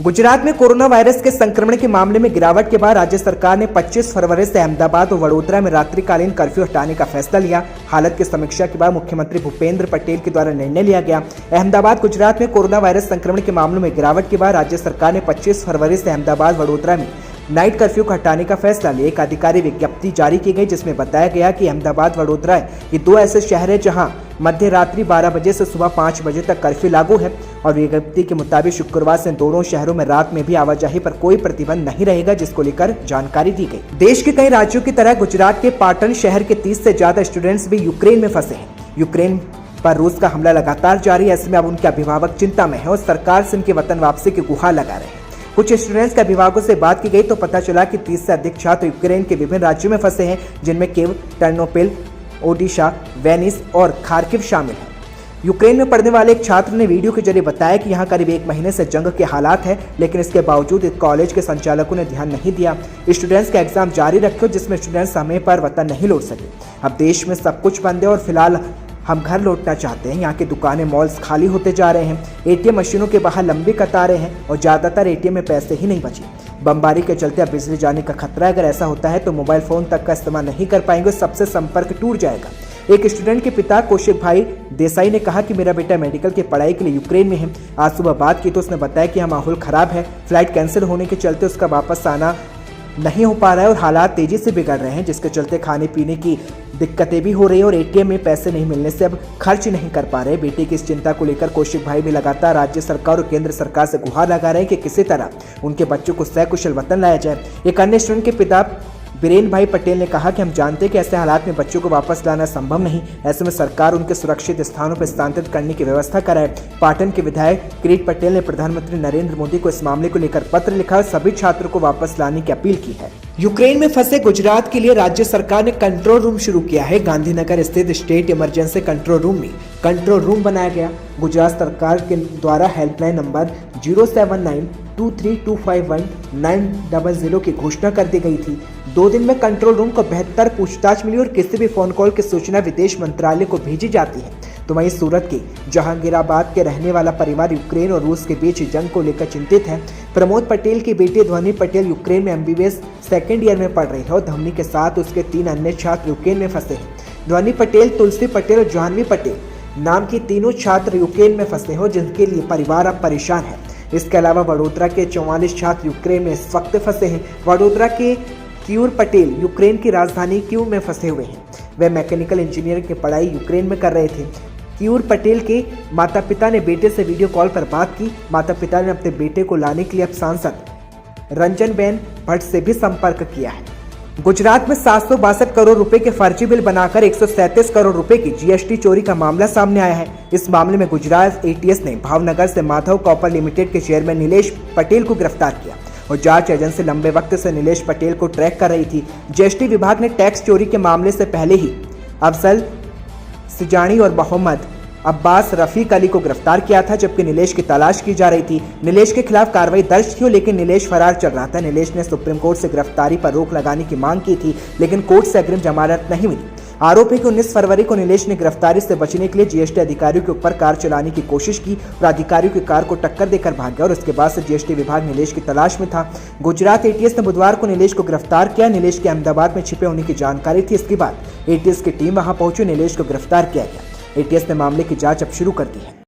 गुजरात में corona virus के संक्रमण के मामले में गिरावट के बाद राज्य सरकार ने 25 फरवरी से अहमदाबाद और वडोदरा में रात्रिकालीन कर्फ्यू हटाने का फैसला लिया। हालत की समीक्षा के बाद मुख्यमंत्री भूपेंद्र पटेल के द्वारा निर्णय लिया गया। अहमदाबाद गुजरात में कोरोना वायरस संक्रमण के मामलों में गिरावट के बाद राज्य सरकार ने 25 फरवरी से अहमदाबाद वडोदरा में नाइट कर्फ्यू को हटाने का फैसला लिया। एक आधिकारिक विज्ञप्ति जारी की गई जिसमें बताया गया कि अहमदाबाद वडोदरा ये दो ऐसे शहर हैं जहां मध्य रात्रि 12 बजे से सुबह 5 बजे तक कर्फ्यू लागू है और विज्ञप्ति के मुताबिक शुक्रवार से दोनों शहरों में रात में भी आवाजाही पर कोई प्रतिबंध नहीं रहेगा, जिसको लेकर जानकारी दी गई। देश के कई राज्यों की तरह गुजरात के पाटन शहर के 30 से ज्यादा स्टूडेंट्स भी यूक्रेन में फंसे हैं। यूक्रेन पर रूस का हमला लगातार जारी है। ऐसे में अब उनके अभिभावक चिंता में है और सरकार से उनकी वतन वापसी की गुहार लगा रहे हैं। कुछ स्टूडेंट्स के अभिभावकों से बात की गई तो पता चला कि 30 से अधिक छात्र यूक्रेन के विभिन्न राज्यों में फंसे हैं, जिनमें कीव, टर्नोपिल, ओडिशा, वेनिस और खार्किव शामिल हैं। यूक्रेन में पढ़ने वाले एक छात्र ने वीडियो के जरिए बताया कि यहाँ करीब 1 महीने से जंग के हालात है, लेकिन इसके बावजूद इस कॉलेज के संचालकों ने ध्यान नहीं दिया। स्टूडेंट्स का एग्जाम जारी रखे जिसमें स्टूडेंट्स समय पर वतन नहीं लौट सके। अब देश में सब कुछ बंद है और फिलहाल हम घर लौटना चाहते हैं। यहाँ की दुकानें, मॉल्स खाली होते जा रहे हैं। एटीएम मशीनों के बाहर लंबी कतारें हैं और ज़्यादातर एटीएम में पैसे ही नहीं बचे। बमबारी के चलते अब बिजली जाने का खतरा है। अगर ऐसा होता है तो मोबाइल फ़ोन तक का इस्तेमाल नहीं कर पाएंगे, सबसे संपर्क टूट जाएगा। एक स्टूडेंट के पिता कौशिक भाई देसाई ने कहा कि मेरा बेटा मेडिकल की पढ़ाई के लिए यूक्रेन में है। आज सुबह बात की तो उसने बताया कि यहाँ माहौल ख़राब है। फ्लाइट कैंसिल होने के चलते उसका वापस आना नहीं हो पा रहा है और हालात तेजी से बिगड़ रहे हैं, जिसके चलते खाने पीने की दिक्कतें भी हो रही है और एटीएम में पैसे नहीं मिलने से अब खर्च नहीं कर पा रहे। बेटे की इस चिंता को लेकर कौशिक भाई भी लगातार राज्य सरकार और केंद्र सरकार से गुहार लगा रहे हैं कि किसी तरह उनके बच्चों को सकुशल वतन लाया जाए। एक अन्य स्टूडेंट के पिता बीरेन भाई पटेल ने कहा कि हम जानते हैं कि ऐसे हालात में बच्चों को वापस लाना संभव नहीं। ऐसे में सरकार उनके सुरक्षित स्थानों पर स्थानांतरित करने की व्यवस्था कराए। पाटन के विधायक किरीट पटेल ने प्रधानमंत्री नरेंद्र मोदी को इस मामले को लेकर पत्र लिखा और सभी छात्रों को वापस लाने की अपील की है। यूक्रेन में फंसे गुजरात के लिए राज्य सरकार ने कंट्रोल रूम शुरू किया है। गांधीनगर स्थित स्टेट इमरजेंसी कंट्रोल रूम में कंट्रोल रूम बनाया गया। गुजरात सरकार के द्वारा हेल्पलाइन नंबर 07923251900 की घोषणा कर दी गई थी। 2 दिन में कंट्रोल रूम को बेहतर पूछताछ मिली और किसी भी फोन कॉल की सूचना विदेश मंत्रालय को भेजी जाती है। तो वहीं सूरत के जहांगीराबाद के रहने वाला परिवार यूक्रेन और रूस के बीच जंग को लेकर चिंतित है। प्रमोद पटेल की बेटी ध्वनि पटेल यूक्रेन में MBBS सेकेंड ईयर में पढ़ रही है और ध्वनि के साथ उसके 3 अन्य छात्र यूक्रेन में फंसे हैं। ध्वनि पटेल, तुलसी पटेल और जाह्नवी पटेल नाम की तीनों छात्र यूक्रेन में फंसे हो, जिनके लिए परिवार अब परेशान है। इसके अलावा वडोदरा के 44 छात्र यूक्रेन में इस वक्त फंसे हैं। वडोदरा के क्यूर पटेल यूक्रेन की राजधानी कीव में फंसे हुए हैं। वे मैकेनिकल इंजीनियरिंग की पढ़ाई यूक्रेन में कर रहे थे। क्यूर पटेल के माता पिता ने बेटे से वीडियो कॉल पर बात की। माता पिता ने अपने बेटे को लाने के लिए अब सांसद रंजनबेन भट्ट से भी संपर्क किया है। गुजरात में 762 करोड़ रुपए के फर्जी बिल बनाकर 137 करोड़ रुपए की GST चोरी का मामला सामने आया है। इस मामले में गुजरात ATS ने भावनगर से माधव कॉपर लिमिटेड के चेयरमैन नीलेश पटेल को गिरफ्तार किया और जांच एजेंसी लंबे वक्त से नीलेश पटेल को ट्रैक कर रही थी। GST विभाग ने टैक्स चोरी के मामले से पहले ही अफजल सिजानी और मोहम्मद अब्बास रफीक अली को गिरफ्तार किया था, जबकि नीलेश की तलाश की जा रही थी। नीलेश के खिलाफ कार्रवाई दर्ज थी, लेकिन नीलेश फरार चल रहा था। नीलेश ने सुप्रीम कोर्ट से गिरफ्तारी पर रोक लगाने की मांग की थी, लेकिन कोर्ट से अग्रिम जमानत नहीं मिली। आरोप है कि 19 फरवरी को नीलेश ने गिरफ्तारी से बचने के लिए GST अधिकारियों के ऊपर कार चलाने की कोशिश की और अधिकारियों की कार को टक्कर देकर भाग गया और उसके बाद से GST विभाग नीलेश की तलाश में था। गुजरात ATS ने बुधवार को नीलेश को गिरफ्तार किया। नीलेश के अहमदाबाद में छिपे होने की जानकारी थी। इसके बाद ATS की टीम वहां पहुंची, नीलेश को गिरफ्तार किया गया। ATS ने मामले की जांच अब शुरू कर दी है।